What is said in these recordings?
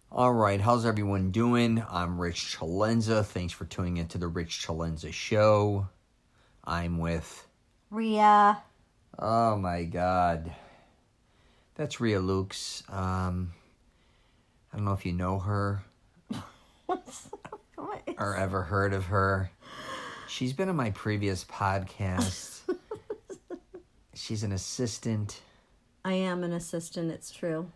All right, how's everyone doing? I'm Rich CELENZA. Thanks for tuning into the Rich CELENZA show. I'm with... Ria. Oh my God. That's Ria Loeks. I don't know if you know her or ever heard of her. She's been on my previous podcast. She's an assistant. I am an assistant, it's true.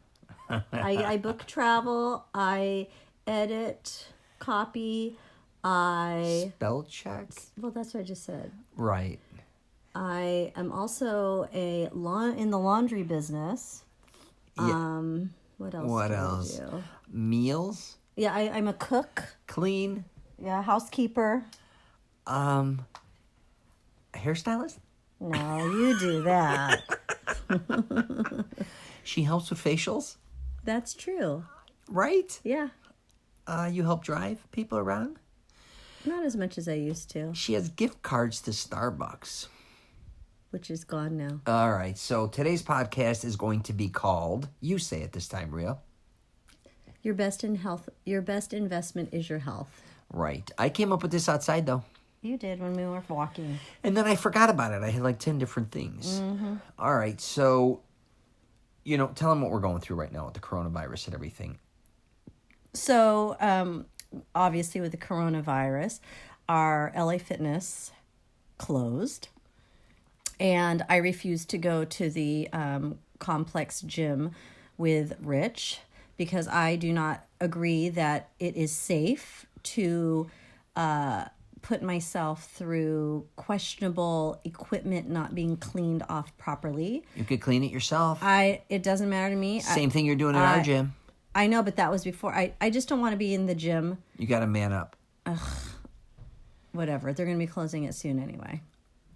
I book travel, I edit, copy, Spell check? Well, that's what I just said. Right. I am also in the laundry business. Yeah. What else? What do else? I do? Meals? Yeah, I'm a cook. Clean? Yeah, housekeeper. Hairstylist? No, you do that. She helps with facials? That's true. Right? Yeah. You help drive people around? Not as much as I used to, She has gift cards to Starbucks. which is gone now. All right, so today's podcast is going to be called, you say it this time, Ria. Your best investment is your health. Right. I came up with this outside, though. You did when we were walking. And then I forgot about it. I had like 10 different things. Mm-hmm. All right, so, tell them what we're going through right now with the coronavirus and everything. So, obviously with the coronavirus, our LA Fitness closed. And I refused to go to the complex gym with Rich because I do not agree that it is safe to put myself through questionable equipment not being cleaned off properly. You could clean it yourself. It doesn't matter to me. Same thing you're doing in our gym. I know, but that was before. I just don't want to be in the gym. You got to man up. Whatever. They're going to be closing it soon anyway.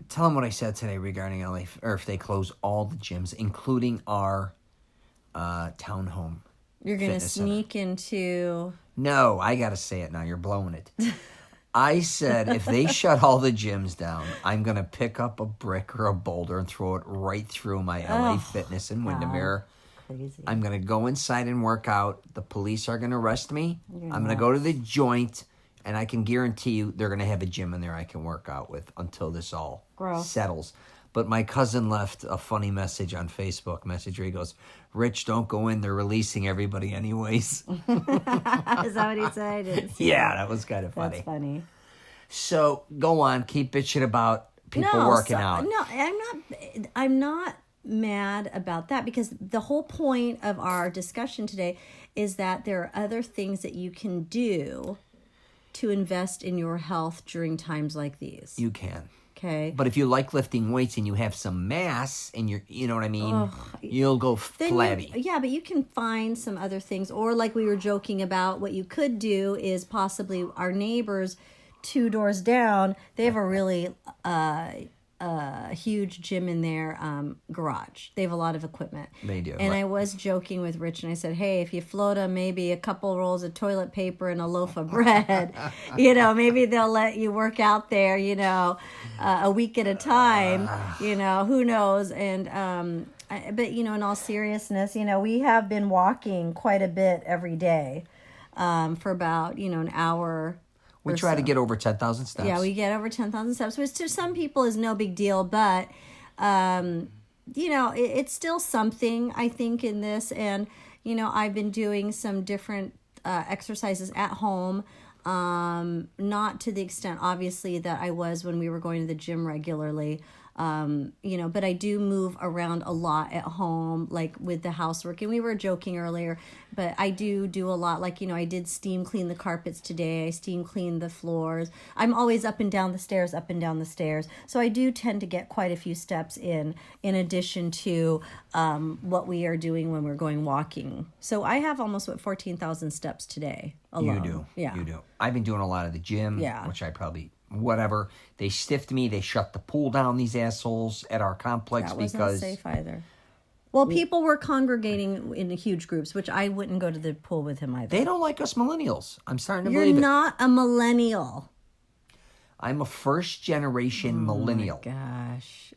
Tell them what I said today regarding LA, or if they close all the gyms, including our townhome. You're going to sneak into... No, I got to say it now. You're blowing it. I said if they shut all the gyms down, I'm going to pick up a brick or a boulder and throw it right through my LA Fitness in Windermere. Crazy. I'm going to go inside and work out. The police are going to arrest me. I'm going to go to the joint, and I can guarantee you they're going to have a gym in there I can work out with until this all settles. But my cousin left a funny message on Facebook. He goes, Rich, don't go in. They're releasing everybody anyways. Is that what he said? Yeah, that was kind of funny. That's funny. So go on. Keep bitching about people working out. No, I'm not mad about that because the whole point of our discussion today is that there are other things that you can do to invest in your health during times like these. You can. Okay. But if you like lifting weights and you have some mass and you know what I mean, you'll go flabby. But you can find some other things. Or like we were joking about, what you could do is possibly our neighbors 2 doors down, they have a really huge gym in their garage. They have a lot of equipment. They do. And I was joking with Rich, and I said, hey, if you float them maybe a couple rolls of toilet paper and a loaf of bread, maybe they'll let you work out there, a week at a time, who knows. And but in all seriousness, we have been walking quite a bit every day for about, an hour. We try to get over 10,000 steps. Yeah, we get over 10,000 steps, which to some people is no big deal, but, it's still something, I think, in this. And, I've been doing some different exercises at home, not to the extent, obviously, that I was when we were going to the gym regularly. But I do move around a lot at home, like with the housework. And we were joking earlier, but I do a lot. Like, I did steam clean the carpets today. I steam cleaned the floors. I'm always up and down the stairs. So I do tend to get quite a few steps in addition to what we are doing when we're going walking. So I have almost 14,000 steps today alone. You do. Yeah. You do. I've been doing a lot of the gym, which I probably... Whatever. They stiffed me. They shut the pool down, these assholes, at our complex that was because... not safe either. Well, people were congregating in huge groups, which I wouldn't go to the pool with him either. They don't like us millennials. I'm starting to believe it. You're not a millennial. I'm a first-generation millennial. Oh, my gosh.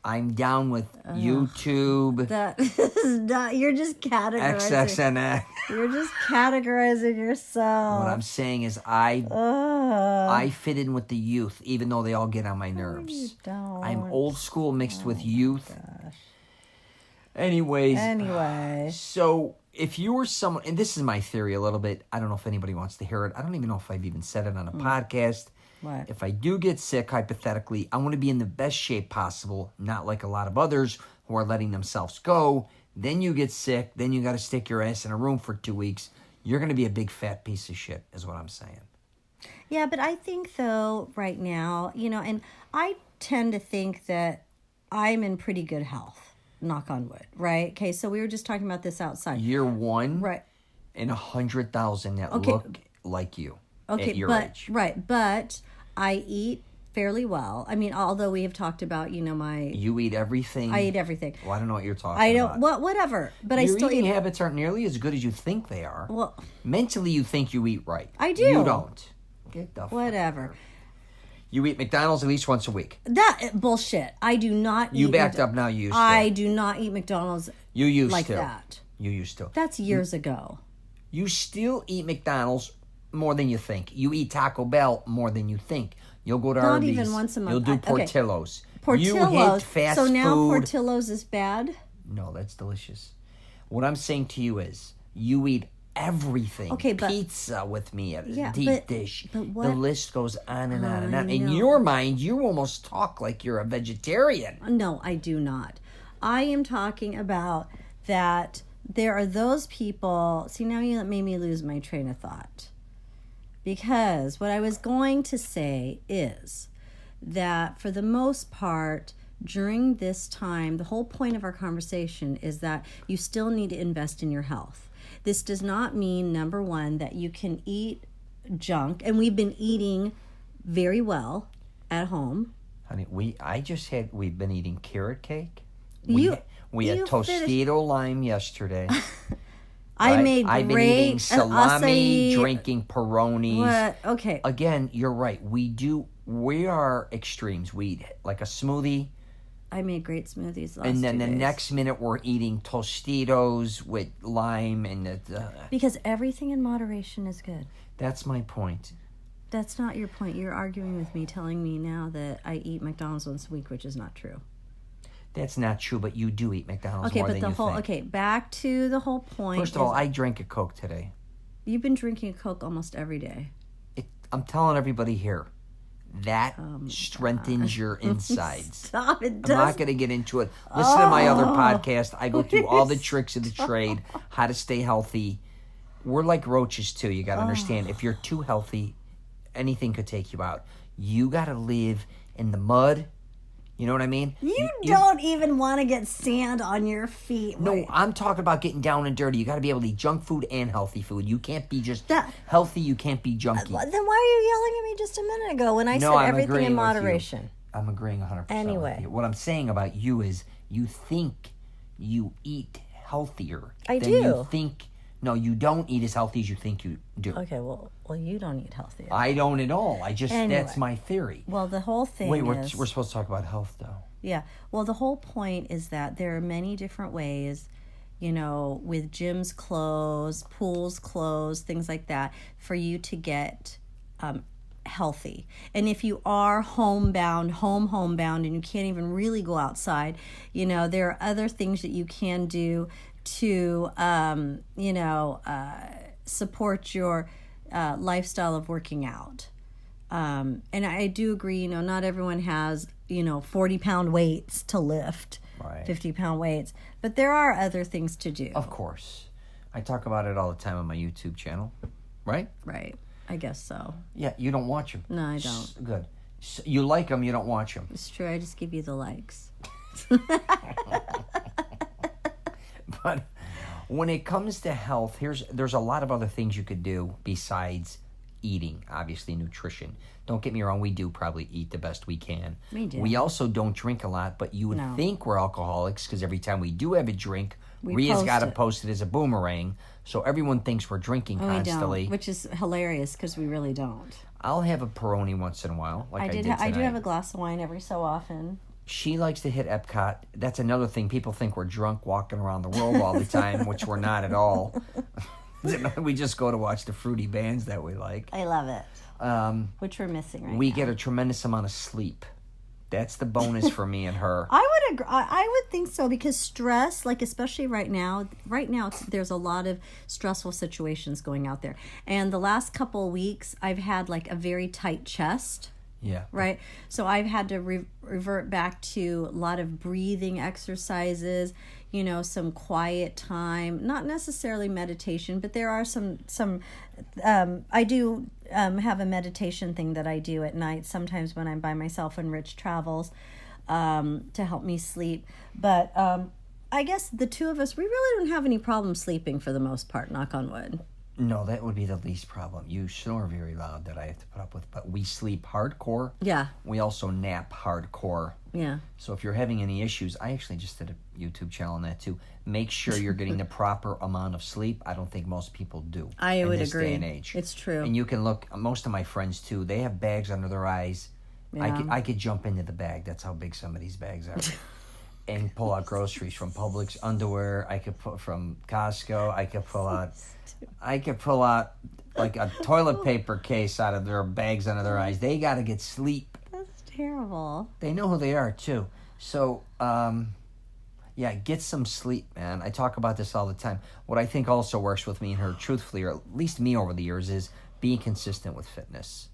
I'm down with YouTube. That is not. You're just categorizing. XXNX. You're just categorizing yourself. What I'm saying is I fit in with the youth, even though they all get on my nerves. You don't. I'm old school mixed with youth. Gosh. Anyway. So if you were someone, and this is my theory a little bit. I don't know if anybody wants to hear it. I don't even know if I've even said it on a podcast. What? If I do get sick, hypothetically, I want to be in the best shape possible, not like a lot of others who are letting themselves go. Then you get sick. Then you got to stick your ass in a room for 2 weeks. You're going to be a big fat piece of shit, is what I'm saying. Yeah, but I think, though, right now, and I tend to think that I'm in pretty good health, knock on wood, right? Okay, so we were just talking about this outside. You're one right. in 100,000 that look like you at your age. Right, but I eat fairly well. I mean, although we have talked about, You eat everything. I eat everything. Well, I don't know what you're talking about. Well, whatever. But your I still eating eat. habits aren't nearly as good as you think they are. Well, mentally, you think you eat right. I do. You don't. Get the fuck whatever. out. You eat McDonald's at least once a week. That bullshit. I do not. You backed up now. You used to. I do not eat McDonald's. You used like to. that. You used to. That's years ago. You still eat McDonald's more than you think. You eat Taco Bell more than you think. You'll go to Not Arby's. even once a month. You'll do Portillo's. Portillo's. You hate fast so now food. Portillo's is bad? No, that's delicious. What I'm saying to you is, you eat everything. Okay, but pizza with me at a yeah, deep dish. But what? The list goes on and on and on. I In know. your mind, you almost talk like you're a vegetarian. No, I do not. I am talking about that there are those people. See, now you made me lose my train of thought. Because what I was going to say is that for the most part, during this time, the whole point of our conversation is that you still need to invest in your health. This does not mean, number one, that you can eat junk. And we've been eating very well at home. Honey, we've been eating carrot cake. You We had Tostito lime yesterday. I've been eating salami, acai. drinking Peronis. What? Okay. Again, you're right. We are extremes. We eat like a smoothie. I made great smoothies last And then 2 the days. next minute we're eating Tostitos with lime and Because everything in moderation is good. that's my point. That's not your point. You're arguing with me, telling me now that I eat McDonald's once a week, which is not true. That's not true, but you do eat McDonald's more than you think. Okay, back to the whole point. First of all, I drank a Coke today. You've been drinking a Coke almost every day. I'm telling everybody here, that strengthens your insides. Stop it. I'm not going to get into it. Listen to my other podcast. I go through all the tricks of the trade, how to stay healthy. We're like roaches, too. You got to understand, if you're too healthy, anything could take you out. You got to live in the mud. You know what I mean? You don't even want to get sand on your feet. No, I'm talking about getting down and dirty. You got to be able to eat junk food and healthy food. You can't be just healthy. You can't be junky. Then why are you yelling at me just a minute ago when I said I'm everything agreeing in with you. moderation? I'm agreeing 100% Anyway. with you. What I'm saying about you is you think you eat healthier. I than do. You think, no, you don't eat as healthy as you think you do. Okay, well, you don't eat healthy. I don't at all. That's my theory. Well, the whole thing is... we're supposed to talk about health, though. Yeah. Well, the whole point is that there are many different ways, with gyms closed, pools closed, things like that, for you to get healthy. And if you are homebound, and you can't even really go outside, there are other things that you can do to, support your lifestyle of working out. And I do agree, not everyone has, 40-pound weights to lift, right. 50-pound weights. But there are other things to do. Of course. I talk about it all the time on my YouTube channel, right? Right. I guess so. Yeah, you don't watch them. No, I don't. Good. You like them, you don't watch them. It's true. I just give you the likes. But when it comes to health, there's a lot of other things you could do besides eating, obviously nutrition. Don't get me wrong, we do probably eat the best we can. We do. We also don't drink a lot, but you would think we're alcoholics because every time we do have a drink, Ria's got to post it as a boomerang, so everyone thinks we're drinking constantly. We don't, which is hilarious because we really don't. I'll have a Peroni once in a while, like I did tonight. I do have a glass of wine every so often. she likes to hit Epcot. That's another thing. People think we're drunk walking around the world all the time, which we're not at all. We just go to watch the fruity bands that we like. I love it. Which we're missing right now. We get a tremendous amount of sleep. That's the bonus for me and her. I would agree. I would think so, because stress, like especially right now, there's a lot of stressful situations going out there. And the last couple of weeks, I've had like a very tight chest. Yeah. Right. So I've had to revert back to a lot of breathing exercises, some quiet time, not necessarily meditation, but there are some I do have a meditation thing that I do at night, sometimes when I'm by myself when Rich travels, to help me sleep. But I guess the two of us, we really don't have any problem sleeping for the most part, knock on wood. No, that would be the least problem. You snore very loud that I have to put up with, but we sleep hardcore. Yeah. We also nap hardcore. Yeah. So if you're having any issues, I actually just did a YouTube channel on that too. Make sure you're getting the proper amount of sleep. I don't think most people do. I would in this agree. Day and age. It's true. And you can look. Most of my friends too. They have bags under their eyes. Yeah. I could jump into the bag. That's how big some of these bags are. And pull out groceries from Publix, underwear. I could put from Costco. I could pull out like a toilet paper case out of their bags under their eyes. They got to get sleep. That's terrible. They know who they are too. So, yeah, get some sleep, man. I talk about this all the time. What I think also works with me and her, truthfully, or at least me over the years, is being consistent with fitness.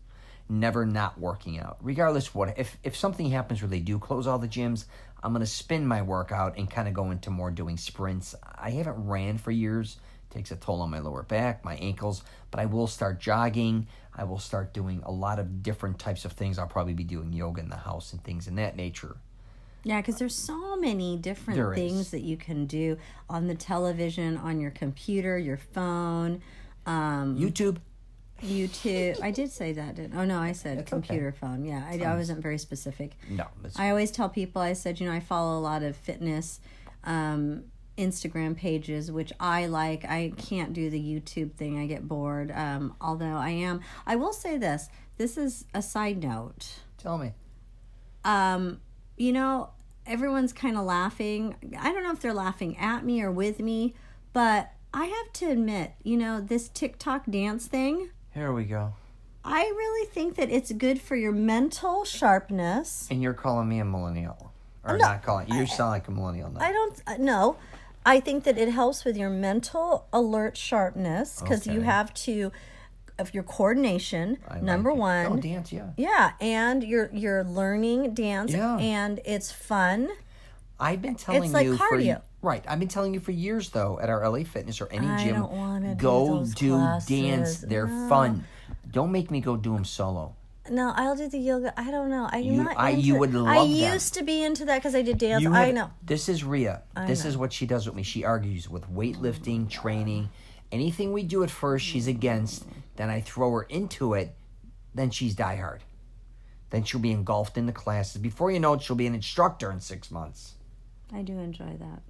Never not working out. Regardless what, if something happens where they do close all the gyms, I'm going to spin my workout and kind of go into more doing sprints. I haven't ran for years. It takes a toll on my lower back, my ankles, but I will start jogging. I will start doing a lot of different types of things. I'll probably be doing yoga in the house and things in that nature. Yeah, because there's so many different things that you can do on the television, on your computer, your phone. YouTube. I did say that, didn't I? Oh, no, I said It's computer okay. phone. Yeah, I wasn't very specific. No. I always tell people, I said, I follow a lot of fitness Instagram pages, which I like. I can't do the YouTube thing. I get bored. Although I will say this. This is a side note. Tell me. Everyone's kind of laughing. I don't know if they're laughing at me or with me, but I have to admit, this TikTok dance thing. Here we go. I really think that it's good for your mental sharpness. And you're calling me a millennial. Or No, not calling. You sound like a millennial now. I don't know. I think that it helps with your mental alert sharpness, because you have to, of your coordination, number one. Oh, dance, yeah. Yeah, and you're learning dance, and it's fun. I've been telling it's like you cardio. I've been telling you for years though, at our LA Fitness or any gym, I don't wanna go do those dance. They're fun. Don't make me go do them solo. No, I'll do the yoga. I don't know. You would love I that. used to be into that because I did dance. I know. This is Ria. This is what she does with me. She argues with weightlifting, training. Anything we do at first, she's against. Then I throw her into it. Then she's diehard. Then she'll be engulfed in the classes. Before you know it, she'll be an instructor in 6 months. I do enjoy that.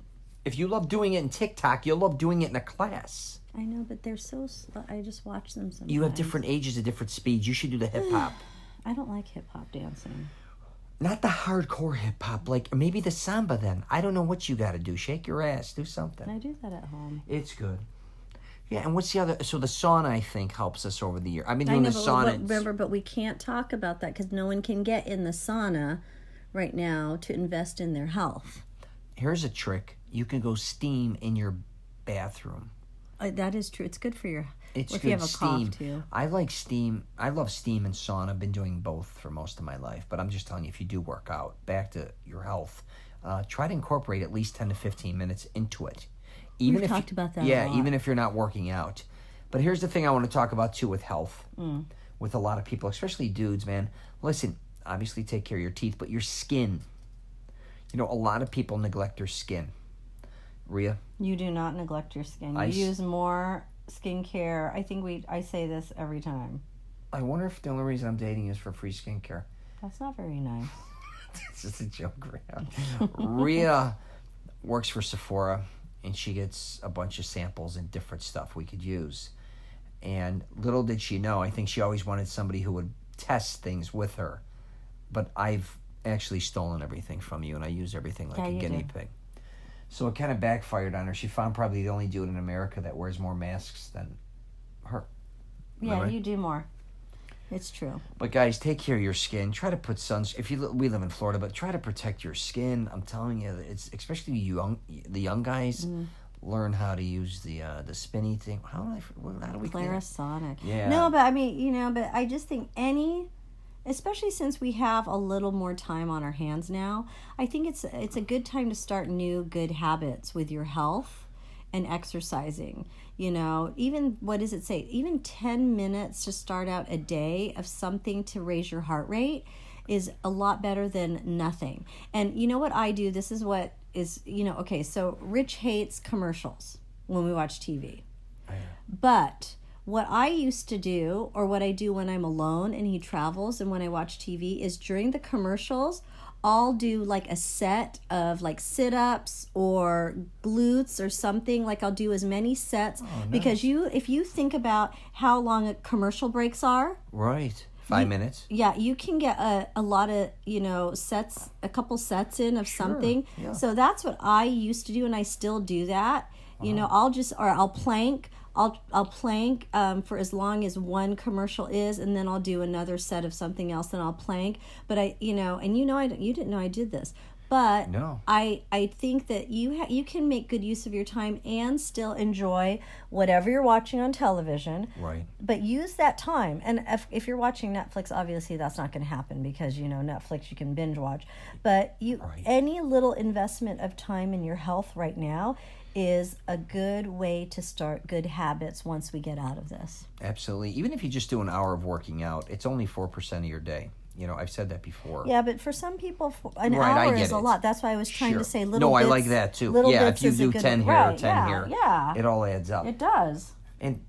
If you love doing it in TikTok, you'll love doing it in a class. I know, but they're so slow. I just watch them sometimes. You have different ages at different speeds. You should do the hip-hop. I don't like hip-hop dancing. Not the hardcore hip-hop. Like, maybe the samba then. I don't know what you got to do. Shake your ass. Do something. I do that at home. It's good. Yeah, and what's the other? So the sauna, I think, helps us over the year. I've been doing the sauna. But we can't talk about that because no one can get in the sauna right now to invest in their health. Here's a trick. You can go steam in your bathroom. That is true. It's good for your... It's if good you have a steam. cough, too. I like steam. I love steam and sauna. I've been doing both for most of my life. But I'm just telling you, if you do work out, back to your health, try to incorporate at least 10 to 15 minutes into it. We've talked about that a lot. even if you're not working out. But here's the thing I want to talk about, too, with health. With a lot of people, especially dudes, man. Listen, obviously take care of your teeth, but your skin. A lot of people neglect their skin. Ria? You do not neglect your skin. You use more skincare. I say this every time. I wonder if the only reason I'm dating is for free skincare. That's not very nice. It's just a joke, Ria. Ria works for Sephora, and she gets a bunch of samples and different stuff we could use. And little did she know, I think she always wanted somebody who would test things with her. But I've actually stolen everything from you, and I use everything like a you guinea do. pig. So it kind of backfired on her. She found probably the only dude in America that wears more masks than her. Yeah, right? you do more. It's true. But guys, take care of your skin. Try to put we live in Florida, but try to protect your skin. I'm telling you, it's especially the young guys. Learn how to use the spinny thing. How do we Clarisonic. Yeah. No, but I mean, but I just think especially since we have a little more time on our hands now, I think it's a good time to start new good habits with your health and exercising. Even, what does it say? Even 10 minutes to start out a day of something to raise your heart rate is a lot better than nothing. And you know what I do? This is what is, okay, so Rich hates commercials when we watch TV. Oh, yeah. But what I used to do, or what I do when I'm alone and he travels and when I watch TV, is during the commercials, I'll do like a set of like sit-ups or glutes or something. Like I'll do as many sets because if you think about how long commercial breaks are. Right. 5 minutes. Yeah, you can get a lot of, sets, a couple sets in of something. Yeah. So that's what I used to do, and I still do that. I'll plank. I'll plank for as long as one commercial is, and then I'll do another set of something else, and I'll plank. But you didn't know I did this. But no. I think that you can make good use of your time and still enjoy whatever you're watching on television. Right. But use that time. And if you're watching Netflix, obviously that's not going to happen because, Netflix you can binge watch. But any little investment of time in your health right now is a good way to start good habits once we get out of this. Absolutely. Even if you just do an hour of working out, it's only 4% of your day. I've said that before. Yeah, but for some people, an hour is a lot. That's why I was trying to say little bits. No, I like that too. Yeah, if you do 10 here or 10 here, it all adds up. It does. And,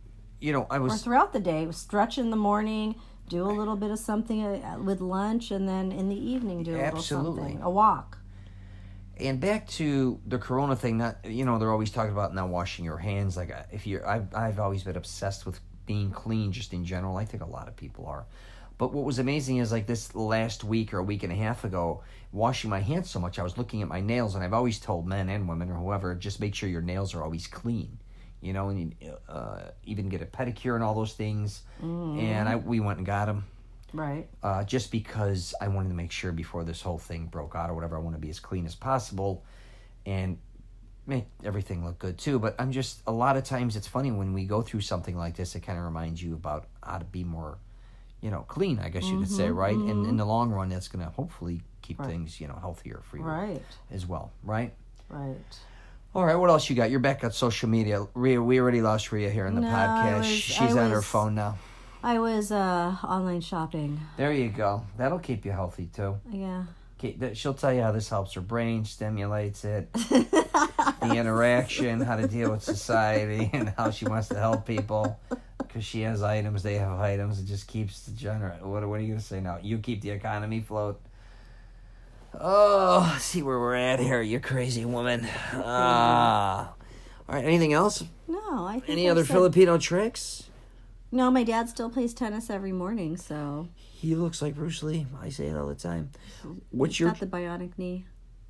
Or throughout the day, stretch in the morning, do a little bit of something with lunch, and then in the evening do a little something, a walk. And back to the corona thing, they're always talking about not washing your hands. Like I've always been obsessed with being clean just in general. I think a lot of people are. But what was amazing is like this last week or a week and a half ago, washing my hands so much, I was looking at my nails, and I've always told men and women or whoever, just make sure your nails are always clean. And you even get a pedicure and all those things. And we went and got them. Right. Just because I wanted to make sure before this whole thing broke out or whatever, I want to be as clean as possible and make everything look good too. But a lot of times it's funny when we go through something like this, it kind of reminds you about how to be more, clean, I guess you could say, right? And in the long run, that's going to hopefully keep things, healthier for you as well, right? Right. All right, what else you got? You're back on social media. Ria, we already lost Ria here in the podcast. She's on her phone now. I was online shopping. There you go. That'll keep you healthy, too. Yeah. She'll tell you how this helps her brain, stimulates it, the interaction, how to deal with society, and how she wants to help people. Because she has items, they have items. It just keeps the generate. What are you going to say now? You keep the economy afloat. Oh, see where we're at here, you crazy woman. All right, anything else? No, I think Any other Filipino tricks? No, my dad still plays tennis every morning, so... He looks like Bruce Lee. I say it all the time. He's got the bionic knee.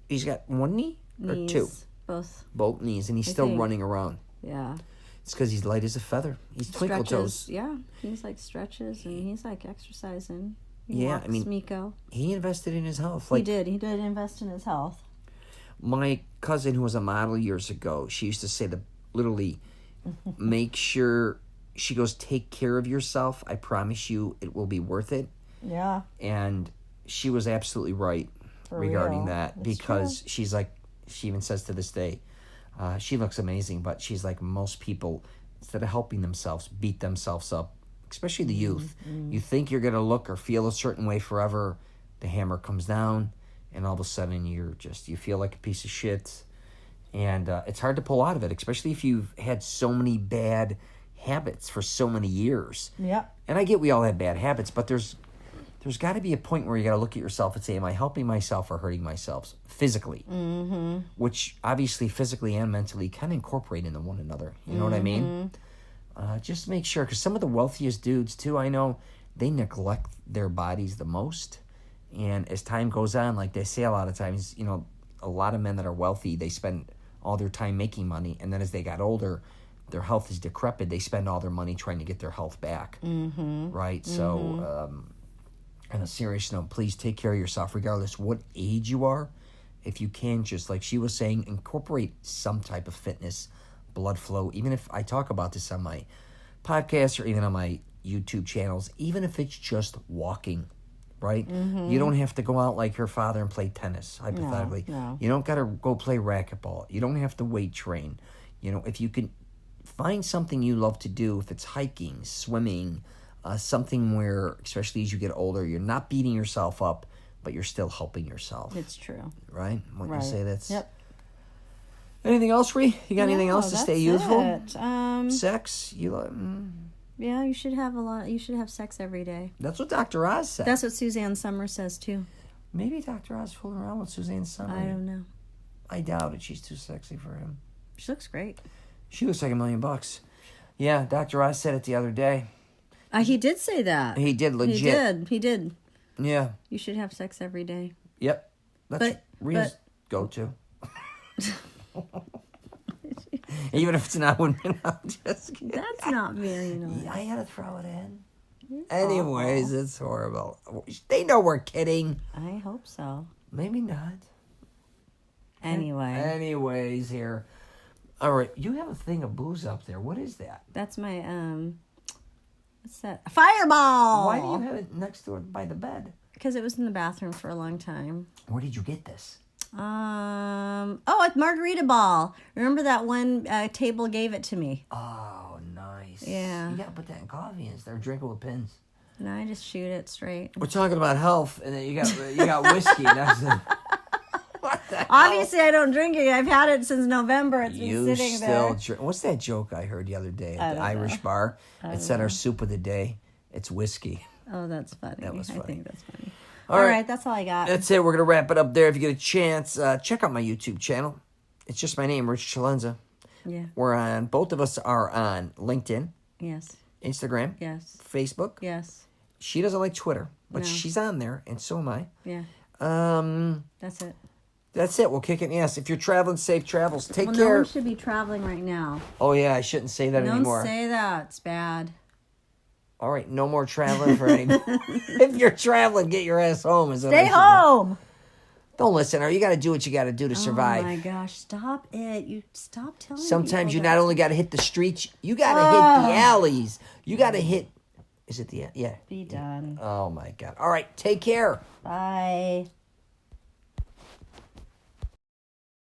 He's got one knee? Knees, or two? Both knees, and he's still running around. Yeah. It's because he's light as a feather. He's twinkle toes. Yeah, he's like stretches, and he's like exercising. He walks, Miko. He invested in his health. He did invest in his health. My cousin, who was a model years ago, she used to say literally, make sure... She goes, take care of yourself. I promise you it will be worth it. Yeah. And she was absolutely right regarding that. It's because true. She's like, she even says to this day, she looks amazing, but she's like, most people, instead of helping themselves, beat themselves up, especially the youth. You think you're going to look or feel a certain way forever. The hammer comes down, and all of a sudden you feel like a piece of shit. And it's hard to pull out of it, especially if you've had so many bad habits for so many years. Yeah. And I get we all have bad habits, but there's got to be a point where you got to look at yourself and say, am I helping myself or hurting myself physically? Mm-hmm. Which obviously physically and mentally kind of incorporate into one another. You know what I mean? Just make sure, because some of the wealthiest dudes too, I know, they neglect their bodies the most. And as time goes on, like they say a lot of times, you know, a lot of men that are wealthy, they spend all their time making money. And then as they got older, their health is decrepit. They spend all their money trying to get their health back. Mm-hmm. Right? Mm-hmm. So, on a serious note, please take care of yourself regardless what age you are. If you can, just like she was saying, incorporate some type of fitness, blood flow. Even if I talk about this on my podcast or even on my YouTube channels, even if it's just walking, right? Mm-hmm. You don't have to go out like your father and play tennis, hypothetically. No. You don't got to go play racquetball. You don't have to weight train. You know, if you can find something you love to do, if it's hiking, swimming, something where, especially as you get older, you're not beating yourself up, but you're still helping yourself. It's true. Right? Wouldn't you say that's... Yep. Anything else, Ree? You got anything else to stay youthful? Sex? Yeah, you should have you should have sex every day. That's what Dr. Oz said. That's what Suzanne Summers says, too. Maybe Dr. Oz fooling around with Suzanne Summers. I don't know. I doubt it. She's too sexy for him. She looks great. She looks like $1 million. Yeah, Dr. Oz said it the other day. He did say that. He did, legit. He did. Yeah. You should have sex every day. Yep. That's Ria's go-to. Even if it's not 1 minute, I'm just kidding. That's not very nice. I had to throw it in. Anyways, it's horrible. They know we're kidding. I hope so. Maybe not. Anyway. Anyways, here. All right, you have a thing of booze up there. What is that? That's my, what's that? A Fireball! Why do you have it next to it by the bed? Because it was in the bathroom for a long time. Where did you get this? At Margarita Ball. Remember that one table gave it to me? Oh, nice. Yeah. You gotta put that in coffee instead of drinking with pins. And I just shoot it straight. We're talking about health, and then you got whiskey. That's the... What the hell? Obviously, I don't drink it. I've had it since November. It's been sitting there. What's that joke I heard the other day at the Irish bar? It said our soup of the day. It's whiskey. Oh, that's funny. That was funny. I think that's funny. All right, that's all I got. That's it. We're going to wrap it up there. If you get a chance, check out my YouTube channel. It's just my name, Rich CELENZA. Yeah. Both of us are on LinkedIn. Yes. Instagram. Yes. Facebook. Yes. She doesn't like Twitter, but she's on there, and so am I. Yeah. That's it. That's it. We'll kick it in the ass. If you're traveling, safe travels. Take care. No one should be traveling right now. Oh, yeah. I shouldn't say that anymore. Don't say that. It's bad. All right. No more traveling for any... If you're traveling, get your ass home. Stay home. Don't listen. Or you got to do what you got to do to survive. Oh, my gosh. Stop it. You stop telling me. Sometimes you not only got to hit the streets, you got to hit the alleys. You got to hit... Is it the... Yeah. Be done. Oh, my God. All right. Take care. Bye.